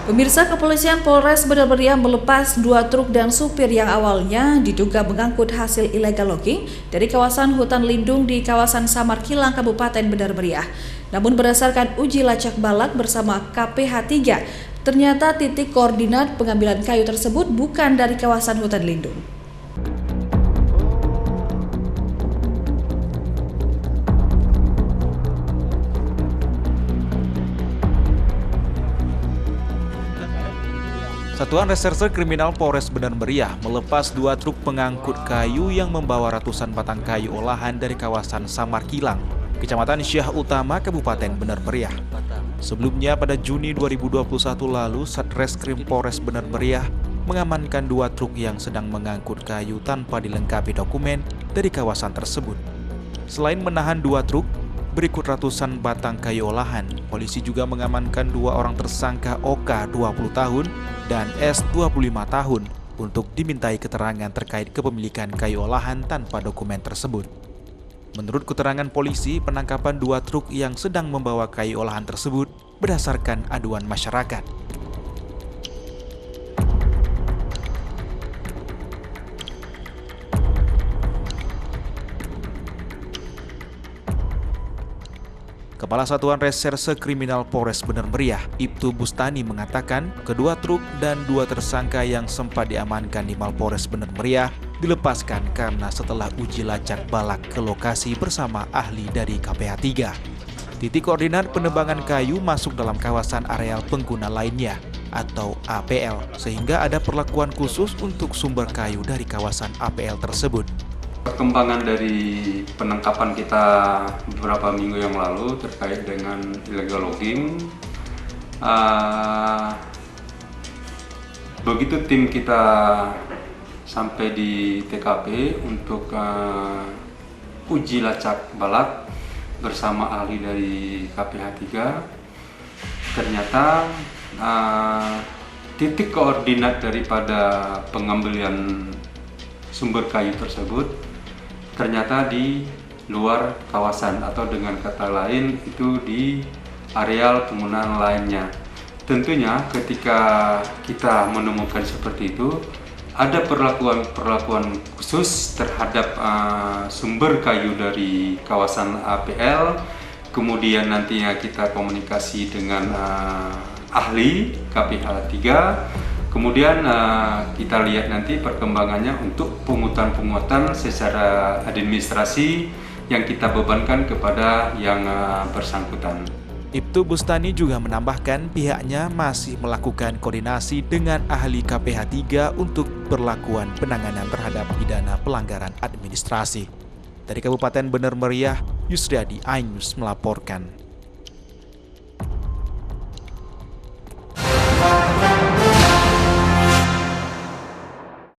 Pemirsa, Kepolisian Polres Benar Meriah melepas 2 truk dan supir yang awalnya diduga mengangkut hasil illegal logging dari kawasan hutan lindung di kawasan Samar Kilang, Kabupaten Benar Meriah. Namun berdasarkan uji lacak balak bersama KPH 3, ternyata titik koordinat pengambilan kayu tersebut bukan dari kawasan hutan lindung. Satuan Reserse Kriminal Polres Benar Meriah melepas 2 truk pengangkut kayu yang membawa ratusan batang kayu olahan dari kawasan Samar Kilang, Kecamatan Syah Utama, Kabupaten Benar Meriah. Sebelumnya pada Juni 2021 lalu, Satreskrim Polres Benar Meriah mengamankan 2 truk yang sedang mengangkut kayu tanpa dilengkapi dokumen dari kawasan tersebut. Selain menahan 2 truk, berikut ratusan batang kayu olahan, polisi juga mengamankan 2 orang tersangka OK 20 tahun dan S 25 tahun untuk dimintai keterangan terkait kepemilikan kayu olahan tanpa dokumen tersebut. Menurut keterangan polisi, penangkapan 2 truk yang sedang membawa kayu olahan tersebut berdasarkan aduan masyarakat. Kepala Satuan Reserse Kriminal Polres Benar Meriah, Ibtu Bustani mengatakan kedua truk dan 2 tersangka yang sempat diamankan di Mapolres Benar Meriah dilepaskan karena setelah uji lacak balak ke lokasi bersama ahli dari KPH 3. Titik koordinat penebangan kayu masuk dalam kawasan areal pengguna lainnya atau APL, sehingga ada perlakuan khusus untuk sumber kayu dari kawasan APL tersebut. Perkembangan dari penangkapan kita beberapa minggu yang lalu terkait dengan illegal logging, begitu tim kita sampai di TKP untuk uji lacak balak bersama ahli dari KPH 3, ternyata titik koordinat daripada pengambilan sumber kayu tersebut ternyata di luar kawasan, atau dengan kata lain itu di areal penggunaan lainnya. Tentunya ketika kita menemukan seperti itu, ada perlakuan khusus terhadap sumber kayu dari kawasan APL. Kemudian nantinya kita komunikasi dengan ahli KPH 3. Kemudian kita lihat nanti perkembangannya untuk pungutan-pungutan secara administrasi yang kita bebankan kepada yang bersangkutan. Ibtu Bustani juga menambahkan pihaknya masih melakukan koordinasi dengan ahli KPH 3 untuk perlakuan penanganan terhadap pidana pelanggaran administrasi. Dari Kabupaten Benar Meriah, Yusriadi, iNews melaporkan.